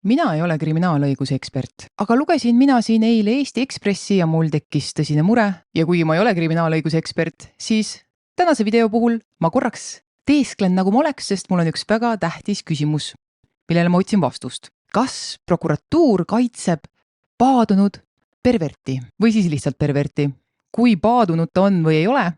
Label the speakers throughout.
Speaker 1: Mina ei ole kriminaalõiguse ekspert, aga lugesin mina siin eile Eesti Ekspressi ja mul tekkis tõsine mure ja kuigi ma ei ole kriminaalõiguse ekspert, siis tänase video puhul ma korraks teesklen nagu ma oleks, sest mul on üks väga tähtis küsimus, millele ma otsin vastust. Kas prokuratuur kaitseb paadunud perverti või siis lihtsalt perverti? Kui paadunud ta on või ei ole?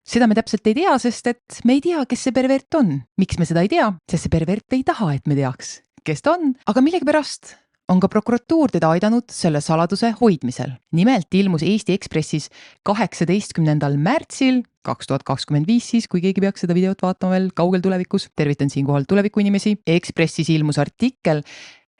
Speaker 1: Seda me täpselt ei tea, sest et me ei tea, kes see pervert on. Miks me seda ei tea? Sest see pervert ei taha, et me teaks, kes ta on. Aga millegipärast on ka prokuratuur teda aidanud selle saladuse hoidmisel. Nimelt ilmus Eesti Ekspressis 18. märtsil 2025 siis, kui keegi peaks seda videot vaatama veel kaugel tulevikus. Tervitan siinkohal tulevikuinimesi. Ekspressis ilmus artikkel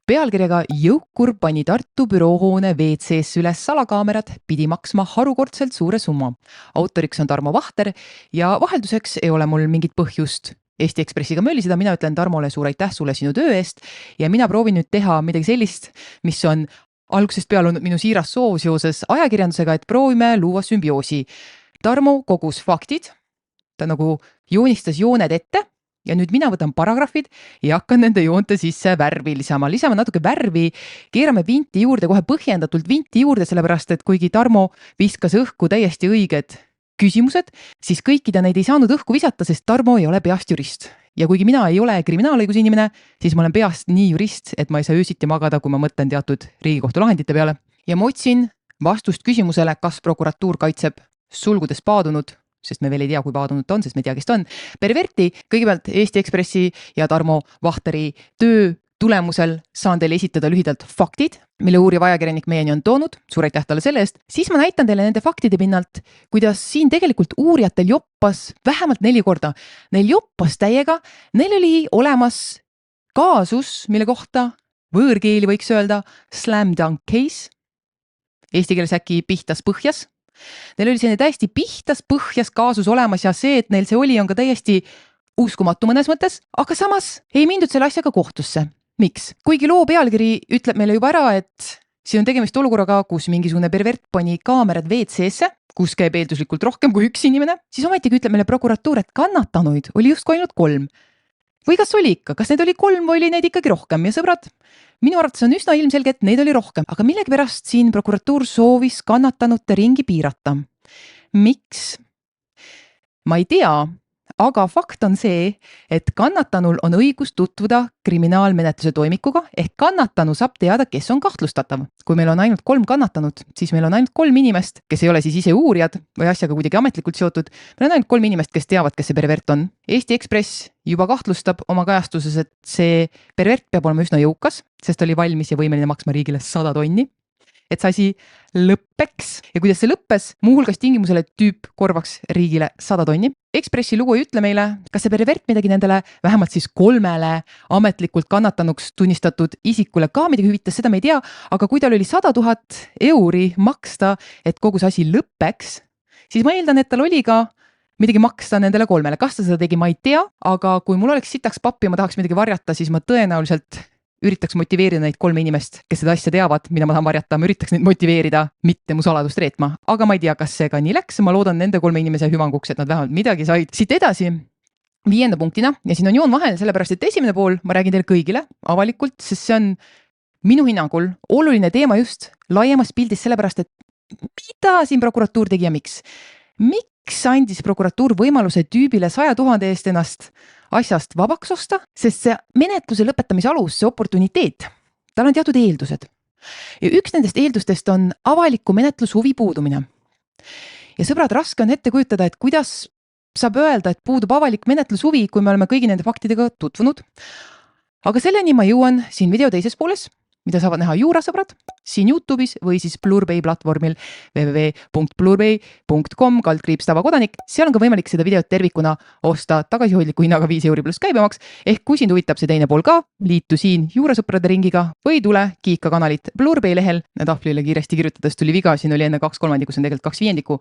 Speaker 1: pealkirjaga Jõukur pani Tartu büroohoone WC-s üles salakaamerad, pidi maksma harukordselt suure summa. Autoriks on Tarmo Vahter ja vahelduseks ei ole mul mingit põhjust Eesti Ekspressiga mölliseda. Mina ütlen Tarmole suur aitäh sulle sinu töö eest ja mina proovin nüüd teha midagi sellist, mis on algusest peale olnud minu siiras soov seoses ajakirjandusega, et proovime luua sümbioosi. Tarmo kogus faktid, ta nagu joonistas jooned ette. Ja nüüd mina võtan paragrahvid ja hakkan nende joonte sisse värvi lisama. Lisame natuke värvi, keerame vinti juurde, kohe põhjendatult vinti juurde, sellepärast et kuigi Tarmo viskas õhku täiesti õiged küsimused, siis kõikide neid ei saanud õhku visata, sest Tarmo ei ole peast jurist. Ja kuigi mina ei ole kriminaalõiguse inimene, siis ma olen peast nii jurist, et ma ei saa öösiti magada, kui ma mõtlen teatud Riigikohtu lahendite peale. Ja ma otsin vastust küsimusele, kas prokuratuur kaitseb sulgudes paadunud, sest me veel ei tea, kui paadunud ta on, sest me ei tea, kes ta on. Perverti, kõigepealt Eesti Ekspressi ja Tarmo Vahteri töö tulemusel saan teile esitada lühidalt faktid, mille uuriv ajakirjanik meieni on toonud. Suur aitäh talle selle eest. Siis ma näitan teile nende faktide pinnalt, kuidas siin tegelikult uurijatel joppas vähemalt 4 korda. Neil joppas täiega, neil oli olemas kaasus, mille kohta võõrkeeli võiks öelda slam dunk case. Eesti keeles äkki pihtas põhjas. Neil oli selline täiesti pihtas põhjas kaasus olemas ja see, et neil see oli, on ka täiesti uskumatu mõnes mõttes, aga samas ei mindud selle asjaga kohtusse. Miks? Kuigi loo pealkiri ütleb meile juba ära, et siin on tegemist olukorraga, kus mingisugune pervert pani kaamerad WC-sse, kus käib eelduslikult rohkem kui üks inimene, siis ometigi ütleb meile prokuratuur, et kannatanuid oli justkui ainult 3. Või kas oli ikka? Kas neid oli 3 või oli neid ikkagi rohkem? Ja sõbrad, minu arvates on üsna ilmselge, et neid oli rohkem, aga millegipärast siin prokuratuur soovis kannatanute ringi piirata. Miks? Ma ei tea, aga fakt on see, et kannatanul on õigus tutvuda kriminaalmenetluse toimikuga, ehk kannatanu saab teada, kes on kahtlustatav. Kui meil on ainult 3 kannatanut, siis meil on ainult 3 inimest, kes ei ole siis ise uurijad või asjaga kuidagi ametlikult seotud. Meil on ainult 3 inimest, kes teavad, kes see pervert on. Eesti Ekspress juba kahtlustab oma kajastuses, et see pervert peab olema üsna jõukas, sest oli valmis ja võimeline maksma riigile 100 tonni. Et see asi lõppeks ja kuidas see lõppes, muuhulgas tingimusele, et tüüp korvaks riigile 100 tonni. Ekspressi lugu ei ütle meile, kas see pervert midagi nendele vähemalt siis 3 ametlikult kannatanuks tunnistatud isikule ka midagi hüvitas, seda me ei tea, aga kui tal oli 100 000 euri maksta, et kogu see asi lõppeks, siis ma eeldan, et tal oli ka midagi maksta nendele 3. Kas ta seda tegi, ma ei tea, aga kui mul oleks sitaks pappi ja ma tahaks midagi varjata, siis ma tõenäoliselt üritaks motiveerida neid 3 inimest, kes seda asja teavad, mida ma tahan varjata, ma üritaks neid motiveerida mitte mu saladust reetma. Aga ma ei tea, kas see ka nii läks, ma loodan nende 3 inimese hüvanguks, et nad vähemalt midagi said. Siit edasi 5. punktina, ja siin on joon vahel, sellepärast et esimene pool ma räägin teile kõigile avalikult, sest see on minu hinnangul oluline teema just laiemas pildis, sellepärast et mida siin prokuratuur tegi ja miks? Miks andis prokuratuur võimaluse tüübile 100 000 eest ennast asjast vabaks osta, sest see menetluse lõpetamise alus, see oportuniteet, tal on teatud eeldused. Ja üks nendest eeldustest on avaliku menetlushuvi puudumine. Ja sõbrad, raske on ette kujutada, et kuidas saab öelda, et puudub avalik menetlushuvi, kui me oleme kõigi nende faktidega tutvunud. Aga selleni ma jõuan siin video teises pooles, mida saavad näha juurasõbrad siin YouTube'is või siis Blurbay platvormil www.blurbay.com/tavakodanik. Seal on ka võimalik seda videot tervikuna osta tagasihoidliku hinnaga 5 € pluss käibemaks. Ehk kui sind huvitab see teine pool ka, liitu siin juurasõprade ringiga või tule kiika kanalit Blurbay lehel. Tahvlile kiiresti kirjutades tuli viga, siin oli enne 2/3, see on tegelikult 2/5.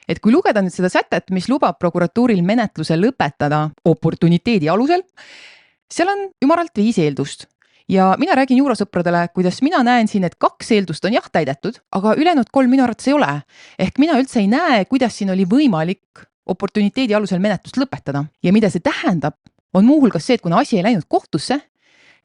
Speaker 1: Et kui lugeda nüüd seda sätet, mis lubab prokuratuuril menetluse lõpetada oportuniteedi alusel, seal on ümaralt 5 eeldust. Ja mina räägin juurasõpradele, kuidas mina näen siin, et 2 eeldust on jah täidetud, aga ülejäänud 3 minu arvates ei ole. Ehk mina üldse ei näe, kuidas siin oli võimalik oportuniteedi alusel menetlust lõpetada. Ja mida see tähendab, on muuhulgas see, et kuna asi ei läinud kohtusse,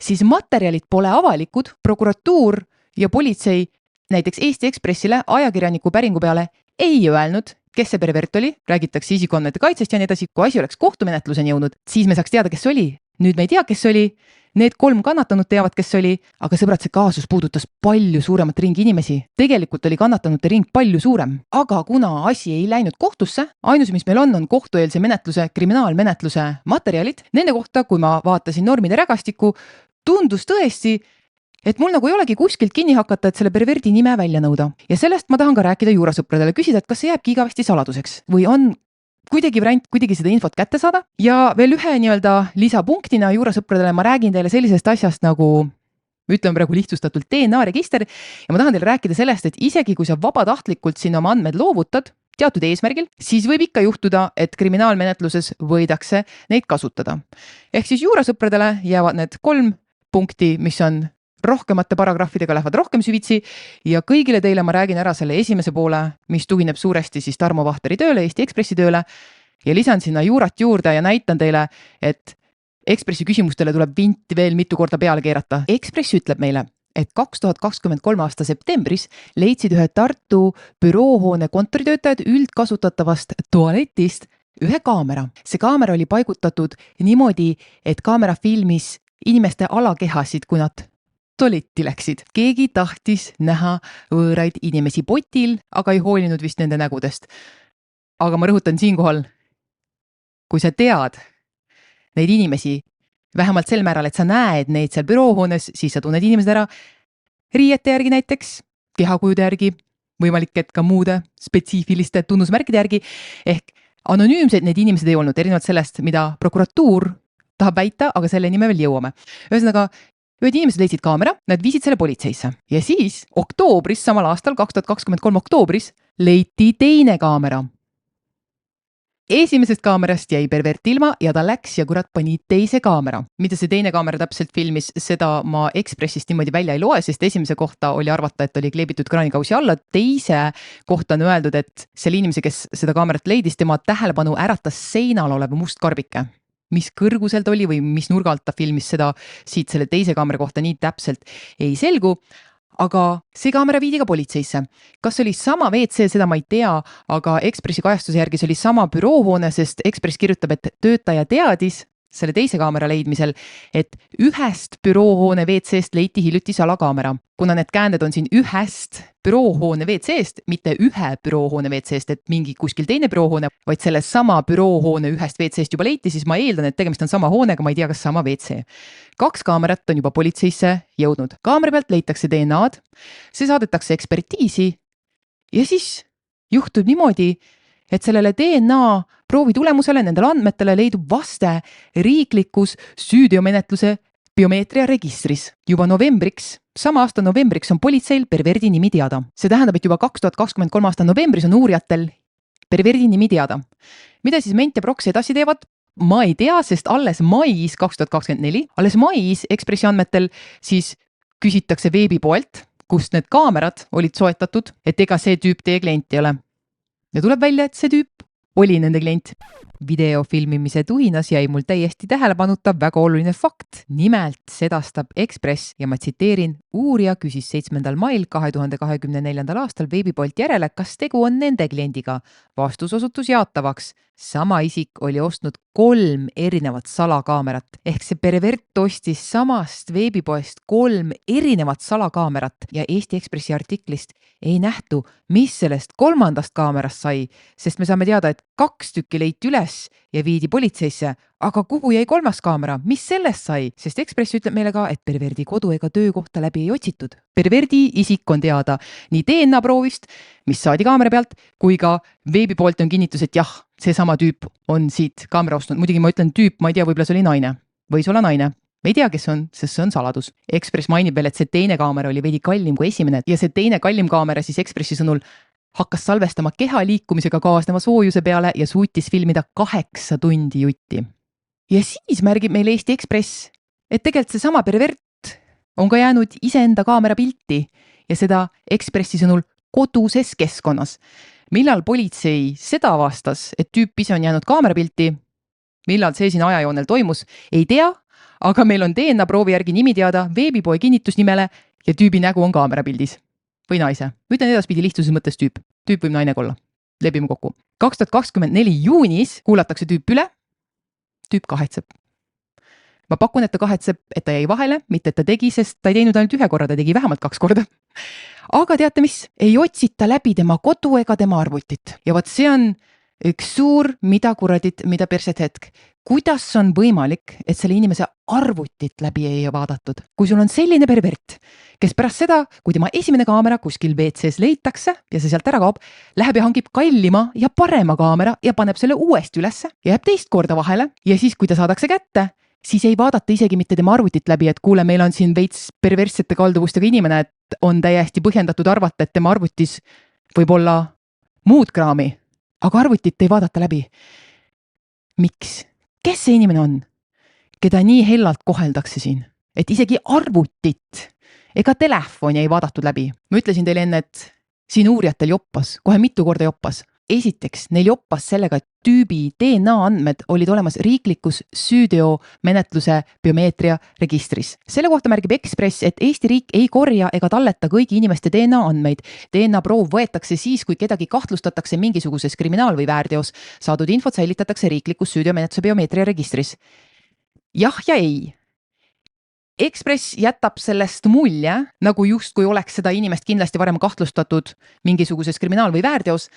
Speaker 1: siis materjalid pole avalikud, prokuratuur ja politsei näiteks Eesti Ekspressile ajakirjaniku päringu peale ei öelnud, kes see pervert oli, räägitakse isikuandmete kaitsest ja nii edasi. Kui asi oleks kohtumenetluseni jõudnud, siis me saaks teada, kes oli. Nüüd me ei tea, kes oli. Need 3 kannatanud teavad, kes oli, aga sõbrad, see kaasus puudutas palju suuremat ringi inimesi. Tegelikult oli kannatanute ring palju suurem, aga kuna asi ei läinud kohtusse, ainus, mis meil on kohtueelse menetluse, kriminaalmenetluse materjalid. Nende kohta, kui ma vaatasin normide rägastikku, tundus tõesti, et mul nagu ei olegi kuskilt kinni hakata, et selle perverdi nime välja nõuda. Ja sellest ma tahan ka rääkida juurasõpradele, küsida, et kas see jääbki igavesti saladuseks või on kuidagi variant kuidagi seda infot kätte saada. Ja veel ühe lisapunktina juurasõpradele ma räägin teile sellisest asjast nagu, ütleme praegu lihtsustatult, DNA-register. Ja ma tahan teile rääkida sellest, et isegi kui sa vabatahtlikult sinna oma andmed loovutad teatud eesmärgil, siis võib ikka juhtuda, et kriminaalmenetluses võidakse neid kasutada. Ehk siis juurasõpradele jäävad need 3 punkti, mis on rohkemate paragrahvidega, lähevad rohkem süvitsi ja kõigile teile ma räägin ära selle esimese poole, mis tugineb suuresti siis Tarmo Vahteri tööle, Eesti Ekspressi tööle ja lisan sinna juurat juurde ja näitan teile, et Ekspressi küsimustele tuleb vinti veel mitu korda peale keerata. Ekspress ütleb meile, et 2023 aasta septembris leidsid ühe Tartu büroohoone kontoritöötajad üldkasutatavast tualetist ühe kaamera. See kaamera oli paigutatud niimoodi, et kaamera filmis inimeste alakehasid, kui nad tualetti läksid. Keegi tahtis näha võõraid inimesi potil, aga ei hoolinud vist nende nägudest. Aga ma rõhutan siinkohal, kui sa tead neid inimesi, vähemalt sel määral, et sa näed neid seal büroohoones, siis sa tunned inimesed ära riiete järgi näiteks, kehakujude järgi, võimalik, et ka muude spetsiifiliste tunnusmärkide järgi, ehk anonüümsed need inimesed ei olnud, erinevalt sellest, mida prokuratuur tahab väita, aga selleni me veel jõuame. Ühesõnaga, ühed inimesed leidsid kaamera, nad viisid selle politseisse ja siis oktoobris, samal aastal 2023 oktoobris, leiti teine kaamera. Esimesest kaamerast jäi pervert ilma ja ta läks ja kurat pani teise kaamera. Mida see teine kaamera täpselt filmis, seda ma Ekspressist niimoodi välja ei loe, sest esimese kohta oli arvata, et oli kleebitud kraanikausi alla. Teise kohta on öeldud, et selle inimese, kes seda kaamerat leidis, tema tähelepanu äratas seinal olev must karbike. Mis kõrguselt oli või mis nurgalt ta filmis seda siit selle teise kaamera kohta nii täpselt ei selgu, aga see kaamera viidi ka politseisse. Kas oli sama WC, seda ma ei tea, aga Ekspressi kajastuse järgi see oli sama büroohoone, sest Ekspress kirjutab, et töötaja teadis selle teise kaamera leidmisel, et ühest büroohoone WC-st leiti hiljuti salakaamera. Kuna need käänded on siin ühest büroohoone WC-st, mitte ühe büroohoone WC-st, et mingi kuskil teine büroohoone, vaid selle sama büroohoone ühest WC-st juba leiti, siis ma eeldan, et tegemist on sama hoonega, ma ei tea, kas sama WC. 2 kaamerat on juba politseisse jõudnud. Kaamera pealt leitakse DNA-d, see saadetakse ekspertiisi ja siis juhtub niimoodi, et sellele DNA proovi tulemusele nendele andmetele leidub vaste riiklikus süüteomenetluse biomeetria registris. Juba novembriks, sama aasta novembriks on politseil perverdi nimi teada. See tähendab, et juba 2023 aasta novembris on uurijatel perverdi nimi teada. Mida siis Ment ja Proks edasi teevad? Ma ei tea, sest alles mais 2024, alles mais Ekspressi andmetel siis küsitakse veebipoelt, kust need kaamerad olid soetatud, et ega see tüüp teie klient ei ole. Ja tuleb välja, et see tüüp oli nende klient. Video filmimise tuhinas jäi mul täiesti tähelepanuta väga oluline fakt. Nimelt sedastab Ekspress ja ma tsiteerin, uurija küsis 7. mail 2024. aastal veebipolt järele, kas tegu on nende kliendiga. Vastus osutus jaatavaks. Sama isik oli ostnud 3 erinevat salakaamerat. Ehk see pervert ostis samast veebipoest 3 erinevat salakaamerat ja Eesti Ekspressi artiklist ei nähtu, mis sellest 3. kaamerast sai, sest me saame teada, et 2 tükki leiti üles ja viidi politseisse, aga kuhu jäi 3. kaamera, mis sellest sai, sest Ekspress ütleb meile ka, et perverdi kodu ega töökohta läbi ei otsitud. Perverdi isik on teada nii DNA proovist, mis saadi kaamera pealt, kui ka veebi poolt on kinnitus, et jah, seesama tüüp on siit kaamera ostnud. Muidugi ma ütlen tüüp, ma ei tea, võib-olla see oli naine, võis olla naine. Me ei tea, kes on, sest see on saladus. Ekspress mainib veel, et see teine kaamera oli veidi kallim kui esimene ja see teine kallim kaamera siis Ekspressi sõnul hakkas salvestama keha liikumisega kaasneva soojuse peale ja suutis filmida 8 tundi jutti. Ja siis märgib meil Eesti Ekspress, et tegelikult seesama pervert on ka jäänud iseenda kaamera pilti ja seda Ekspressi sõnul koduses keskkonnas. Millal politsei seda avastas, et tüüp ise on jäänud kaamera pilti, millal see siin ajajoonel toimus, ei tea, aga meil on DNA proovi järgi nimi teada veebipoe kinnitusnimele ja tüübi nägu on kaamerapildis. Või naise. Ütlen edaspidi lihtsuses mõttes tüüp. Tüüp võib naine olla. Lepime kokku. 2024 juunis kuulatakse tüüp üle. Tüüp kahetseb. Ma pakun, et ta kahetseb, et ta jäi vahele, mitte et ta tegi, sest ta ei teinud ainult ühe korra, ta tegi vähemalt 2 korda. Aga teate mis? Ei otsita läbi tema kodu ega tema arvutit. Ja vaat see on üks suur mida perset hetk. Kuidas on võimalik, et selle inimese arvutit läbi ei vaadatud? Kui sul on selline pervert, kes pärast seda, kui tema esimene kaamera kuskil WC-s leitakse ja see sealt ära kaob, läheb ja hangib kallima ja parema kaamera ja paneb selle uuesti ülesse ja jääb teist korda vahele ja siis, kui ta saadakse kätte, siis ei vaadata isegi mitte tema arvutit läbi, et kuule, meil on siin veits perverssete kalduvustega inimene, et on täiesti põhjendatud arvata, et tema arvutis võib olla muud kraami, aga arvutit ei vaadata läbi. Miks? Kes see inimene on, keda nii hellalt koheldakse siin, et isegi arvutit ega telefoni ei vaadatud läbi? Ma ütlesin teile enne, et siin uurijatel joppas, kohe mitu korda joppas. Esiteks, neil joppas sellega, et tüübi DNA andmed olid olemas riiklikus süüteomenetluse biomeetria registris. Selle kohta märgib Ekspress, et Eesti riik ei korja ega talleta kõigi inimeste DNA andmeid. DNA proov võetakse siis, kui kedagi kahtlustatakse mingisuguses kriminaal- või väärteos. Saadud infot säilitatakse riiklikus süüteomenetluse biomeetria registris. Jah ja ei. Ekspress jätab sellest mulje, nagu justkui oleks seda inimest kindlasti varem kahtlustatud mingisuguses kriminaal- või väärteos,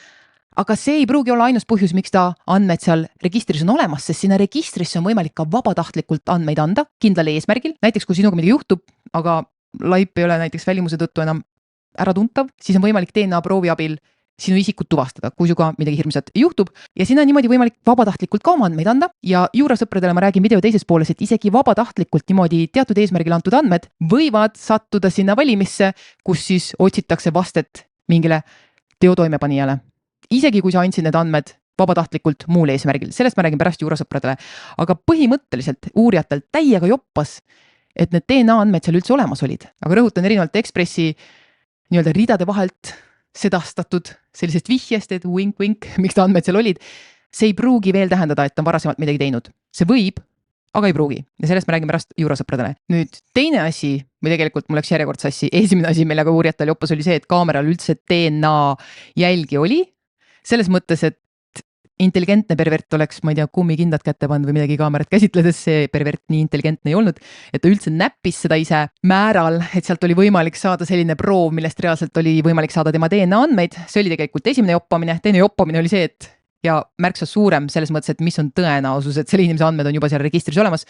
Speaker 1: aga see ei pruugi olla ainus põhjus, miks ta andmed seal registris on olemas, sest sinna registrisse on võimalik ka vabatahtlikult andmeid anda kindlal eesmärgil. Näiteks, kui sinuga midagi juhtub, aga laip ei ole näiteks välimuse tõttu enam äratuntav, siis on võimalik DNA proovi abil sinu isikut tuvastada, kui sinuga midagi hirmsat juhtub ja sinna on niimoodi võimalik vabatahtlikult ka oma andmeid anda ja juurasõpradele ma räägin video teises pooles, et isegi vabatahtlikult niimoodi teatud eesmärgil antud andmed võivad sattuda sinna valimisse, kus siis otsitakse vastet mingile teo toimepanijale. Isegi kui sa andsid need andmed vabatahtlikult muul eesmärgil, sellest ma räägin pärast juurasõpradele, aga põhimõtteliselt uurijatel täiega joppas, et need DNA andmed seal üldse olemas olid, aga rõhutan erinevalt Ekspressi nii-öelda ridade vahelt sedastatud sellisest vihjest, et wink-wink, miks ta andmed seal olid, see ei pruugi veel tähendada, et ta on varasemalt midagi teinud. See võib, aga ei pruugi ja sellest ma räägin pärast juurasõpradele. Nüüd teine asi, või tegelikult mul läks järjekord sassi, esimene asi, millega uurijatel joppas oli see, et kaameral üldse DNA jälgi oli. Selles mõttes, et intelligentne pervert oleks, ma ei tea, kummikindad kätte pannud või midagi kaamerat käsitledes, see pervert nii intelligentne ei olnud, et ta üldse näppis seda ise määral, et sealt oli võimalik saada selline proov, millest reaalselt oli võimalik saada tema DNA andmeid. See oli tegelikult esimene joppamine. Teine joppamine oli see, et ja märksa suurem selles mõttes, et mis on tõenäosus, et selle inimese andmed on juba seal registris olemas.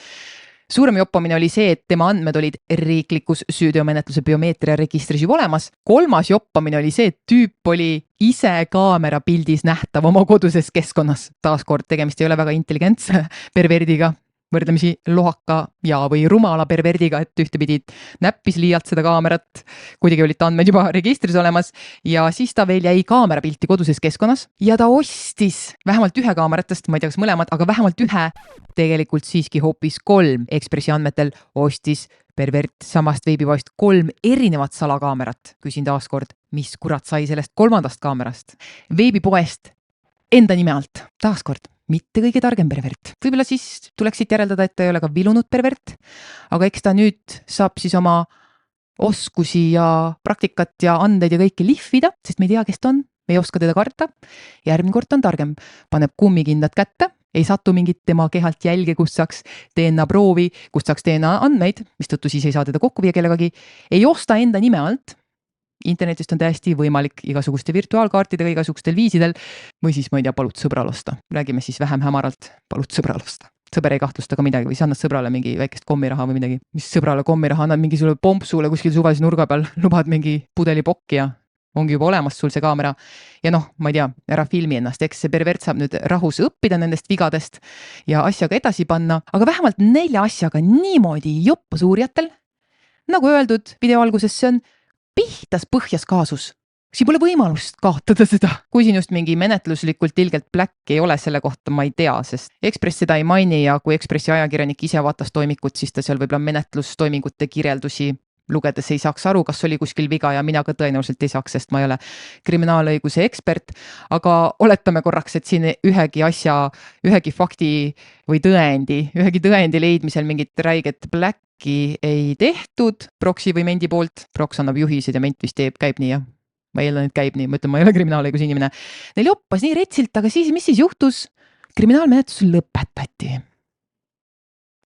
Speaker 1: Suurem joppamine oli see, et tema andmed olid riiklikus süüteomenetluse biomeetria registris juba olemas. Kolmas joppamine oli see, et tüüp oli ise kaamera pildis nähtav oma koduses keskkonnas. Taaskord tegemist ei ole väga intelligentse perverdiga, võrdlemisi lohaka ja või rumala perverdiga, et ühtepidi näppis liialt seda kaamerat, kuidagi olid ta andmed juba registris olemas ja siis ta veel jäi kaamerapilti koduses keskkonnas ja ta ostis vähemalt ühe kaameratest, ma ei tea, kas mõlemad, aga vähemalt ühe, tegelikult siiski hoopis 3 Ekspressi andmetel ostis pervert samast veebipoest 3 erinevat salakaamerat. Küsin taaskord, mis kurat sai sellest 3. kaamerast? Veebipoest enda nime alt, taaskord. Mitte kõige targem pervert. Võib-olla siis tuleks siit järeldada, et ta ei ole ka vilunud pervert, aga eks ta nüüd saab siis oma oskusi ja praktikat ja andeid ja kõike lihvida, sest me ei tea, kes ta on, me ei oska teda karta. Järgmine kord on targem, paneb kummikindad kätte, ei satu mingit tema kehalt jälge, kust saaks DNA proovi, kust saaks DNA andmeid, mis tõttu siis ei saa teda kokku viia kellegagi, ei osta enda nime alt. Internetist on täiesti võimalik igasuguste virtuaalkaartidega, igasugustel viisidel või siis, ma ei tea, palud sõbral osta. Räägime siis vähem hämaralt, palud sõbral osta. Sõber ei kahtlusta ka midagi või sa annad sõbrale mingi väikest kommiraha või midagi. Mis sõbrale kommiraha, annad mingi sulle pompsule kuskil suvalise nurga peal, lubad mingi pudeli pokki ja ongi juba olemas sul see kaamera. Ja noh, ma ei tea, ära filmi ennast, eks see pervert saab nüüd rahus õppida nendest vigadest ja asjaga edasi panna, aga vähemalt 4 asjaga niimoodi joppas uurijatel. Nagu öeldud video alguses, see on pihtas põhjas kaasus. Siin pole võimalust kaotada seda. Kui siin just mingi menetluslikult ilgelt pläkk ei ole selle kohta, ma ei tea, sest Ekspress seda ei maini ja kui Ekspressi ajakirjanik ise vaatas toimikut, siis ta seal võib-olla menetlustoimingute kirjeldusi lugedes ei saaks aru, kas oli kuskil viga ja mina ka tõenäoliselt ei saaks, sest ma ei ole kriminaalõiguse ekspert, aga oletame korraks, et siin ühegi fakti või ühegi tõendi leidmisel mingit räiget bläkki ei tehtud proksi või mendi poolt. Proks annab juhised ja ment vist käib nii, jah? Ma eeldan, et käib nii, ma ütlen, ma ei ole kriminaalõiguse inimene. Neil joppas nii retsilt, aga siis, mis siis juhtus? Kriminaalmenetlus lõpetati.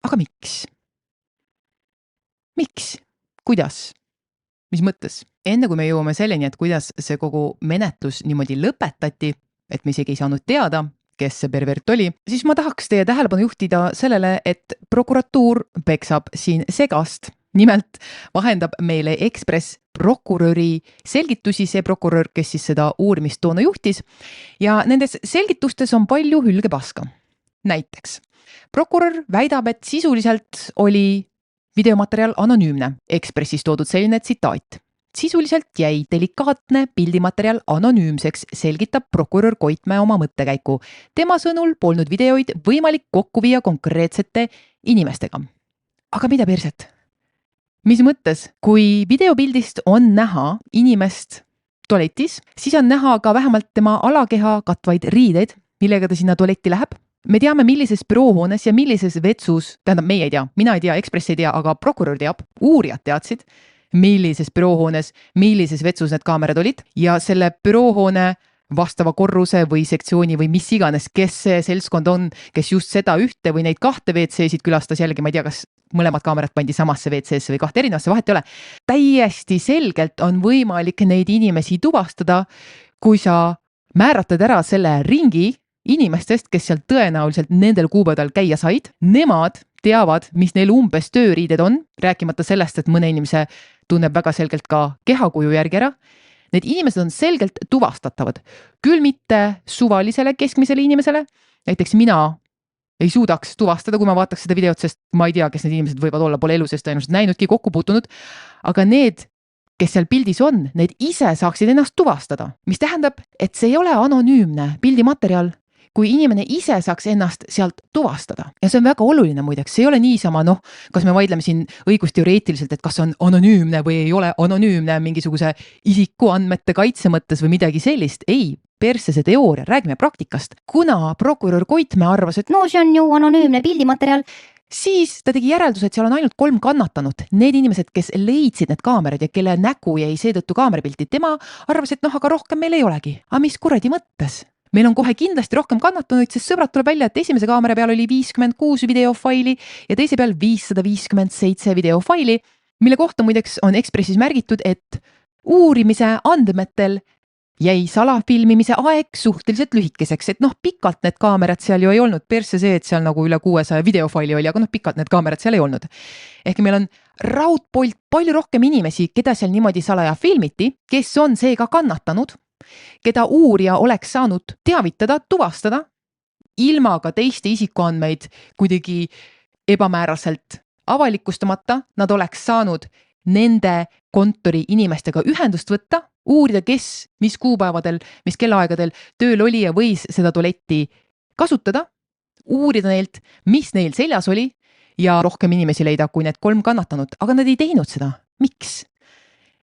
Speaker 1: Aga miks? Miks? Kuidas? Mis mõttes? Enne kui me jõuame selleni, et kuidas see kogu menetlus niimoodi lõpetati, et me isegi ei saanud teada, kes see pervert oli, siis ma tahaks teie tähelepanu juhtida sellele, et prokuratuur peksab siin segast. Nimelt vahendab meile Ekspress prokuröri selgitusi, see prokurör, kes siis seda uurimist toona juhtis, ja nendes selgitustes on palju hülgepaska. Näiteks, prokurör väidab, et sisuliselt oli videomaterjal anonüümne. Ekspressis toodud selline tsitaat. Sisuliselt jäi delikaatne pildimaterjal anonüümseks, selgitab prokurör Koitmäe oma mõttekäiku. Tema sõnul polnud videoid võimalik kokku viia konkreetsete inimestega. Aga mida perset? Mis mõttes? Kui videopildist on näha inimest tualetis, siis on näha ka vähemalt tema alakeha katvaid riideid, millega ta sinna tualetti läheb. Me teame, millises büroohoones ja millises vetsus, tähendab meie ei tea, mina ei tea, Ekspress ei tea, aga prokurör teab, uurijad teadsid, millises büroohoones, millises vetsus need kaamerad olid ja selle büroohoone vastava korruse või sektsiooni või mis iganes, kes see seltskond on, kes just seda ühte või neid kahte WC-sid külastas, jällegi ma ei tea, kas mõlemad kaamerad pandi samasse WC-sse või kahte erinevasse, vahet ei ole. Täiesti selgelt on võimalik neid inimesi tuvastada, kui sa määratad ära selle ringi inimestest, kes seal tõenäoliselt nendel kuupäevadel käia said. Nemad teavad, mis neil umbes tööriided on, rääkimata sellest, et mõne inimese tunneb väga selgelt ka kehakuju järgi ära. Need inimesed on selgelt tuvastatavad, küll mitte suvalisele keskmisele inimesele. Näiteks mina ei suudaks tuvastada, kui ma vaataks seda videot, sest ma ei tea, kes need inimesed võivad olla, pole elu seest tõenäoliselt näinudki, kokku puutunud. Aga need, kes seal pildis on, need ise saaksid ennast tuvastada, mis tähendab, et see ei ole anonüümne pildimaterjal, kui inimene ise saaks ennast sealt tuvastada. Ja see on väga oluline muideks, see ei ole niisama, kas me vaidleme siin õigusteoreetiliselt, et kas on anonüümne või ei ole anonüümne mingisuguse isikuandmete kaitse mõttes või midagi sellist. Ei, persse see teooria, räägime praktikast. Kuna prokurör Koitmäe arvas, et
Speaker 2: see on ju anonüümne pildimaterjal,
Speaker 1: siis ta tegi järeldus, et seal on ainult 3 kannatanut. Need inimesed, kes leidsid need kaamerad ja kelle nägu jäi seetõttu kaamerapilti, tema arvas, et aga rohkem meil ei olegi. Aga mis kuradi mõttes? Meil on kohe kindlasti rohkem kannatanuid, sest sõbrad tuleb välja, et esimese kaamera peal oli 56 videofaili ja teise peal 557 videofaili, mille kohta muideks on Ekspressis märgitud, et uurimise andmetel jäi salafilmimise aeg suhteliselt lühikeseks, et pikalt need kaamerad seal ju ei olnud. Persse see, et seal nagu üle 600 videofaili oli, aga pikalt need kaamerad seal ei olnud. Ehk meil on raudpolt palju rohkem inimesi, keda seal niimoodi salaja filmiti, kes on seega kannatanud, keda uurija oleks saanud teavitada, tuvastada, ilma ka teiste isikuandmeid kuidagi ebamääraselt avalikustamata. Nad oleks saanud nende kontori inimestega ühendust võtta, uurida, kes, mis kuupäevadel, mis kellaaegadel tööl oli ja võis seda tualetti kasutada, uurida neilt, mis neil seljas oli ja rohkem inimesi leida kui need 3 kannatanut, aga nad ei teinud seda. Miks?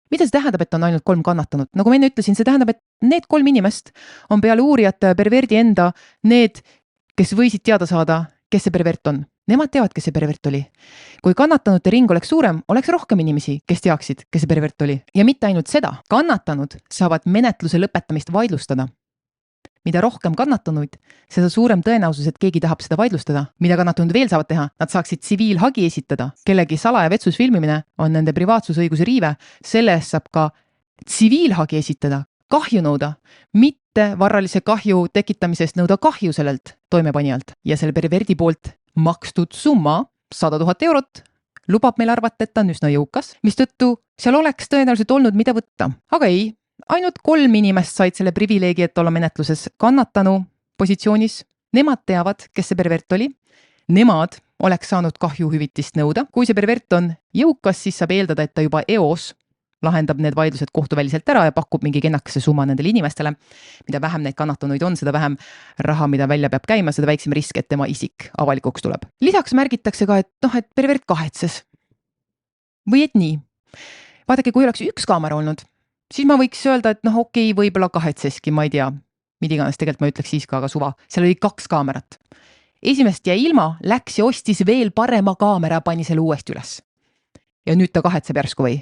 Speaker 1: Mida see tähendab, et on ainult 3 kannatanut? Nagu ma enne ütlesin, see tähendab, et need 3 inimest on peale uurijate perverdi enda need, kes võisid teada saada, kes see pervert on. Nemad teavad, kes see pervert oli. Kui kannatanute ring oleks suurem, oleks rohkem inimesi, kes teaksid, kes see pervert oli. Ja mitte ainult seda, kannatanud saavad menetluse lõpetamist vaidlustada. Mida rohkem kannatanuid, seda suurem tõenäosus, et keegi tahab seda vaidlustada. Mida kannatanud veel saavad teha? Nad saaksid tsiviilhagi esitada. Kellegi salaja vetsus filmimine on nende privaatsusõiguse riive. Selle eest saab ka tsiviilhagi esitada, kahju nõuda, mitte varralise kahju tekitamisest nõuda kahju sellelt toimepanijalt. Ja selle perverdi poolt makstud summa 100 000 eurot lubab meil arvata, et ta on üsna jõukas, mistõttu seal oleks tõenäoliselt olnud mida võtta. Aga ei. Ainult 3 inimest said selle privileegi, et olla menetluses kannatanu positsioonis. Nemad teavad, kes see pervert oli. Nemad oleks saanud kahjuhüvitist nõuda. Kui see pervert on jõukas, siis saab eeldada, et ta juba eos lahendab need vaidlused kohtuväliselt ära ja pakub mingi kennakese summa nendele inimestele. Mida vähem neid kannatanuid on, seda vähem raha, mida välja peab käima, seda väiksem risk, et tema isik avalikuks tuleb. Lisaks märgitakse ka, et pervert kahetses. Või et nii. Vaadake, kui oleks üks kaamera olnud, siis ma võiks öelda, et okei, võib-olla kahetseski, ma ei tea, mida iganes, tegelikult ma ütleks siis ka, aga suva. Seal oli 2 kaamerat. Esimest jäi ilma, läks ja ostis veel parema kaamera, pani selle uuesti üles. Ja nüüd ta kahetseb järsku või?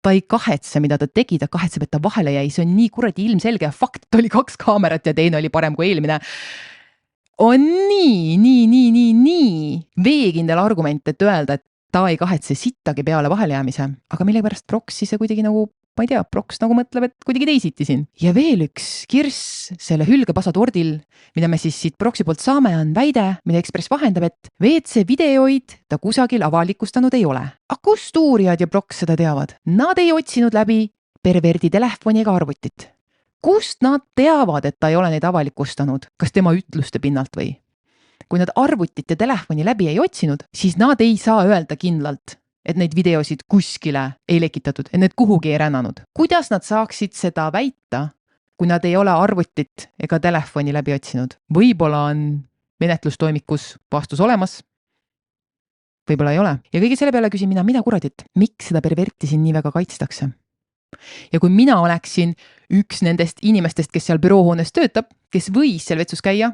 Speaker 1: Ta ei kahetse, mida ta tegi, ta kahetseb, et ta vahele jäi, see on nii kuradi ilmselge ja fakt, et oli 2 kaamerat ja teine oli parem kui eelmine. On nii veekindel argument, et öelda, et ta ei kahetse sittagi peale vahelejäämise, aga millepärast Proksi see kuidagi nagu, ma ei tea, Proks nagu mõtleb, et kuidagi teisiti siin. Ja veel üks kirss selle hülgepasa tordil, mida me siis siit Proksi poolt saame, on väide, mida Ekspress vahendab, et WC videoid ta kusagil avalikustanud ei ole. Aga kust uurijad ja Proks seda teavad? Nad ei otsinud läbi perverdi telefoni ega arvutit. Kust nad teavad, et ta ei ole neid avalikustanud? Kas tema ütluste pinnalt või? Kui nad arvutit ja telefoni läbi ei otsinud, siis nad ei saa öelda kindlalt, et neid videosid kuskile ei lekitatud, et need kuhugi ei rännanud. Kuidas nad saaksid seda väita, kui nad ei ole arvutit ega telefoni läbi otsinud? Võib-olla on menetlustoimikus vastus olemas, võib-olla ei ole. Ja kõige selle peale küsin mina, mida kuradit, miks seda perverti siin nii väga kaitstakse? Ja kui mina oleksin üks nendest inimestest, kes seal büroohoones töötab, kes võis seal vetsus käia,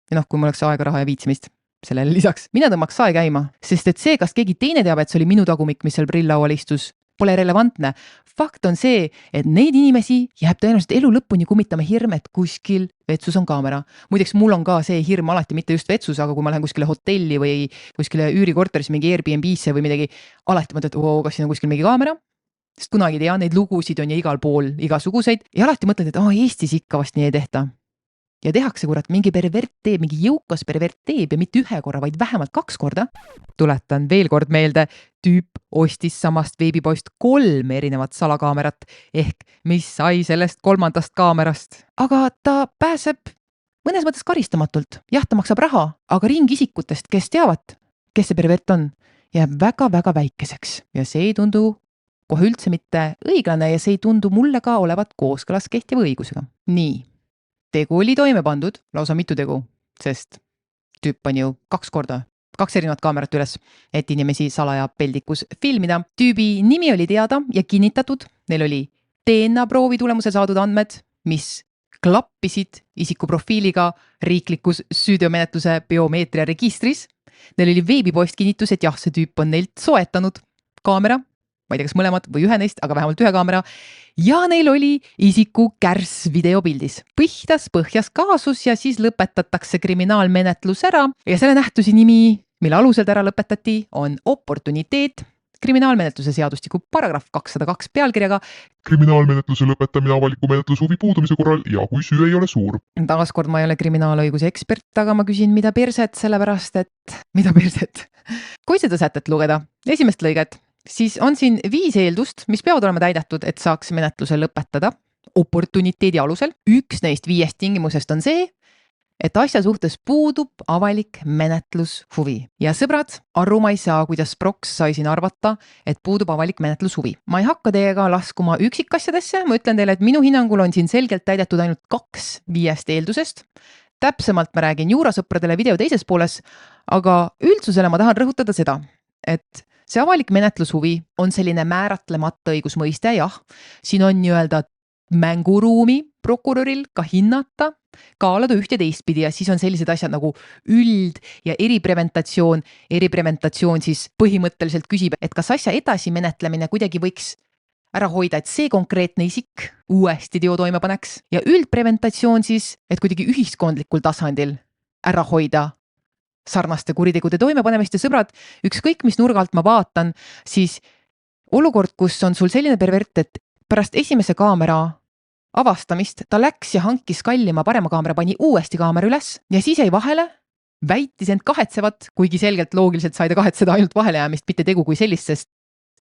Speaker 1: ja kui mul oleks aega, raha ja viitsimist sellele lisaks, mina tõmbaks sae käima, sest et see, kas keegi teine teab, et see oli minu tagumik, mis seal prilllaual istus, pole relevantne. Fakt on see, et neid inimesi jääb tõenäoliselt elu lõpuni kummitama hirm, et kuskil vetsus on kaamera. Muideks mul on ka see hirm alati mitte just vetsus, aga kui ma lähen kuskile hotelli või kuskile üürikorterisse mingi Airbnb-sse või midagi, alati mõtled, kas siin on kuskil mingi kaamera? Sest kunagi ei tea, neid lugusid on ju igal pool igasuguseid ja alati mõtled, et Eestis ikka vast nii ei tehta. Ja tehakse, kurat, mingi pervert teeb, mingi jõukas pervert teeb ja mitte 1 korra, vaid vähemalt 2 korda. Tuletan veel kord meelde, tüüp ostis samast veebipoist 3 erinevat salakaamerat ehk mis sai sellest 3. kaamerast. Aga ta pääseb mõnes mõttes karistamatult. Jah, ta maksab raha, aga ringisikutest, kes teavad, kes see pervert on, jääb väga-väga väikeseks ja see ei tundu kohe üldse mitte õiglane ja see ei tundu mulle ka olevat kooskõlas kehtiva õigusega. Nii. Tegu oli toime pandud, lausa mitu tegu, sest tüüp pani ju 2 korda, 2 erinevat kaamerat üles, et inimesi salaja peldikus filmida. Tüübi nimi oli teada ja kinnitatud, neil oli DNA proovi tulemusel saadud andmed, mis klappisid isiku profiiliga riiklikus süüteomenetluse biomeetria registris. Neil oli veebipost kinnitus, et jah, see tüüp on neilt soetanud kaamera, ma ei tea, kas mõlemad või ühe neist, aga vähemalt 1 kaamera. Ja neil oli isiku kärss videopildis. Põhjas kaasus ja siis lõpetatakse kriminaalmenetlus ära ja selle nähtuse nimi, mille alusel ta ära lõpetati, on oportuniteet. Kriminaalmenetluse seadustiku paragrahv 202 pealkirjaga
Speaker 3: kriminaalmenetluse lõpetamine avaliku menetlushuvi puudumise korral ja kui süü ei ole suur.
Speaker 1: Taaskord ma ei ole kriminaalõiguse ekspert, aga ma küsin, mida perset, sellepärast et mida perset? Kui seda sätet lugeda, esimest lõiget, siis on siin 5 eeldust, mis peavad olema täidetud, et saaks menetluse lõpetada oportuniteedi alusel. Üks neist 5 tingimusest on see, et asja suhtes puudub avalik menetlushuvi. Ja sõbrad, aru ma ei saa, kuidas Proks sai siin arvata, et puudub avalik menetlushuvi. Ma ei hakka teiega laskuma üksikasjadesse, ma ütlen teile, et minu hinnangul on siin selgelt täidetud ainult 2 5 eeldusest. Täpsemalt ma räägin juurasõpradele video teises pooles, aga üldsusele ma tahan rõhutada seda, et see avalik menetlushuvi on selline määratlemata õigusmõiste, jah, siin on nii-öelda mänguruumi prokuröril ka hinnata, kaaluda üht ja teistpidi ja siis on sellised asjad nagu üld- ja eripreventatsioon. Eripreventatsioon siis põhimõtteliselt küsib, et kas asja edasi menetlemine kuidagi võiks ära hoida, et see konkreetne isik uuesti teo toime paneks ja üldpreventatsioon siis, et kuidagi ühiskondlikul tasandil ära hoida sarnaste kuritegude toimepanemist ja sõbrad, ükskõik mis nurga alt ma vaatan, siis olukord, kus on sul selline pervert, et pärast esimese kaamera avastamist ta läks ja hankis kallima parema kaamera, pani uuesti kaamera üles ja siis jäi vahele, väitis end kahetsevat, kuigi selgelt loogiliselt sai ta kahetseda ainult vahelejäämist, mitte tegu kui sellist, sest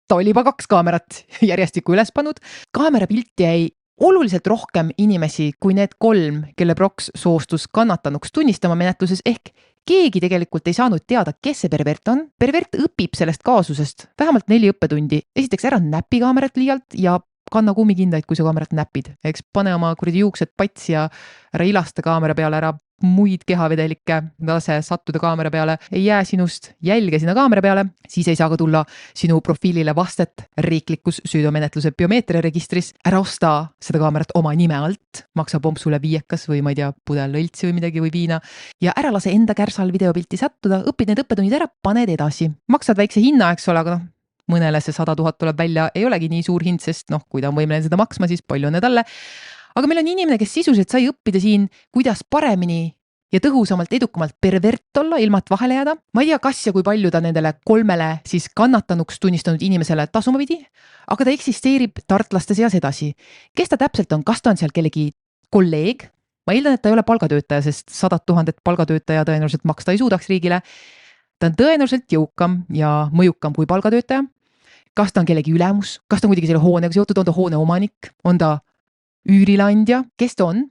Speaker 1: ta oli juba 2 kaamerat järjestikku üles pannud. Kaamera pilti jäi oluliselt rohkem inimesi kui need 3, kelle Proks soostus kannatanuks tunnistama menetluses ehk keegi tegelikult ei saanud teada, kes see pervert on. Pervert õpib sellest kaasusest vähemalt 4 õppetundi. Esiteks ära näpi kaamerat liialt ja kanna kummikindaid, kui sa kaamerat näpid. Eks pane oma kuradi juuksed pats ja ära ilasta kaamera peale, ära muid kehavedelikke, lase sattuda kaamera peale, ei jää sinust jälge sinna kaamera peale, siis ei saa ka tulla sinu profiilile vastet riiklikus süüteomenetluse biomeetriaregistris. Ära osta seda kaamerat oma nime alt, maksa pompsule viiekas või ma ei tea, pudel lõltsi või midagi või viina ja ära lase enda kärsal videopilti sattuda, õpid need õppetunnid ära, paned edasi. Maksad väikse hinna, eks ole, aga mõnele see 100 000 tuleb välja, ei olegi nii suur hind, sest kui ta on võimeline seda maksma, siis palju on talle. Aga meil on inimene, kes sisuliselt sai õppida siin, kuidas paremini ja tõhusamalt, edukamalt pervert olla, ilma et vahele jääda. Ma ei tea, kas ja kui palju ta nendele 3 siis kannatanuks tunnistanud inimesele tasuma pidi, aga ta eksisteerib tartlaste seas edasi. Kes ta täpselt on? Kas ta on seal kellegi kolleeg? Ma eeldan, et ta ei ole palgatöötaja, sest 100 000 palgatöötaja tõenäoliselt maksta ei suudaks riigile. Ta on tõenäoliselt jõukam ja mõjukam kui palgatöötaja. Kas ta on kellegi ülemus? Kas ta on kuidagi selle hoonega seotud? On ta hoone omanik? On ta üürileandja, kes ta on,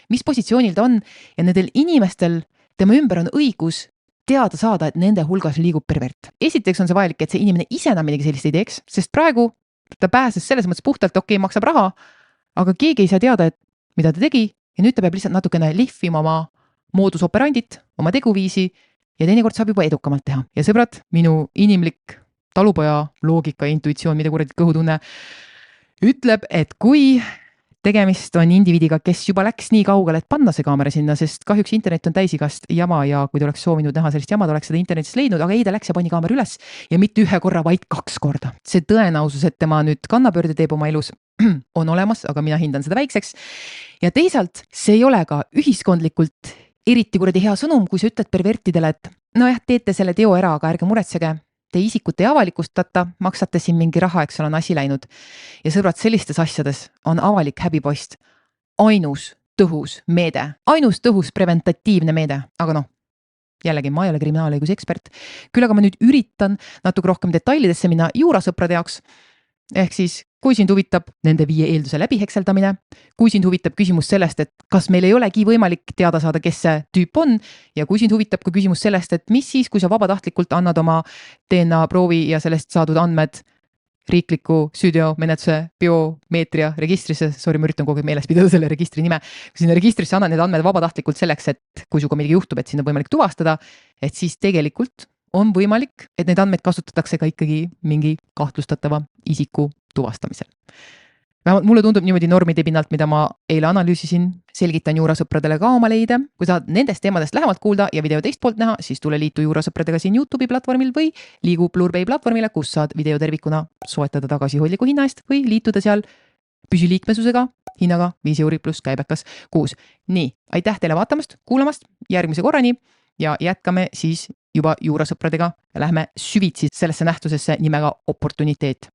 Speaker 1: mis positsioonil ta on ja nendel inimestel tema ümber on õigus teada saada, et nende hulgas liigub pervert. Esiteks on see vajalik, et see inimene ise enam midagi sellist ei teeks, sest praegu ta pääses selles mõttes puhtalt, maksab raha, aga keegi ei saa teada, et mida ta tegi ja nüüd ta peab lihtsalt natukene lihvima oma moodus operandit, oma teguviisi ja teinekord saab juba edukamalt teha. Ja sõbrad, minu inimlik talupoja loogika ja intuitsioon, mida kuradi kõhutunne, ütleb, et kui tegemist on indiviidiga, kes juba läks nii kaugele, et panna see kaamera sinna, sest kahjuks internet on täis igast jama ja kui ta oleks soovinud näha sellist jama, ta oleks seda internetist leidnud, aga ei, ta läks ja pani kaamera üles ja mitte 1 korra, vaid 2 korda. See tõenäosus, et tema nüüd kannapöörde teeb oma elus, on olemas, aga mina hindan seda väikseks. Ja teisalt, see ei ole ka ühiskondlikult eriti kuradi hea sõnum, kui sa ütled pervertidele, et nojah, teete selle teo ära, aga ärge muretsege. Te isikut ei avalikustata, maksate siin mingi raha, eks on asi läinud. Ja sõbrad, sellistes asjades on avalik häbipost ainus tõhus meede, ainus tõhus preventatiivne meede, aga jällegi ma ei ole kriminaalõiguse ekspert, küll aga ma nüüd üritan natuke rohkem detailidesse minna juurasõprade jaoks, ehk siis kui sind huvitab nende 5 eelduse läbi hekseldamine, kui sind huvitab küsimus sellest, et kas meil ei olegi võimalik teada saada, kes see tüüp on ja kui sind huvitab ka küsimus sellest, et mis siis, kui sa vabatahtlikult annad oma DNA proovi ja sellest saadud andmed riikliku süüteomenetluse biomeetria registrisse, ma üritan kogu aeg meeles pidada selle registri nime, kui sinna registrisse annad need andmed vabatahtlikult selleks, et kui suga midagi juhtub, et sind on võimalik tuvastada, et siis tegelikult on võimalik, et need andmeid kasutatakse ka ikkagi mingi kahtlustatava isiku tuvastamisel. Vähemalt mulle tundub niimoodi normide pinnalt, mida ma eile analüüsisin, selgitan juurasõpradele ka oma leide. Kui saad nendest teemadest lähemalt kuulda ja video teist poolt näha, siis tule liitu juurasõpradega siin YouTube'i platvormil või liigu Blurbay platvormile, kus saad video tervikuna soetada tagasihoidliku hinna eest või liituda seal püsiliikmesusega hinnaga 5 € pluss käibekas kuus. Nii, aitäh teile vaatamast, kuulamast, järgmise korrani ja jätkame siis juba juurasõpradega ja lähme süvitsi sellesse nähtusesse nimega oportuniteet.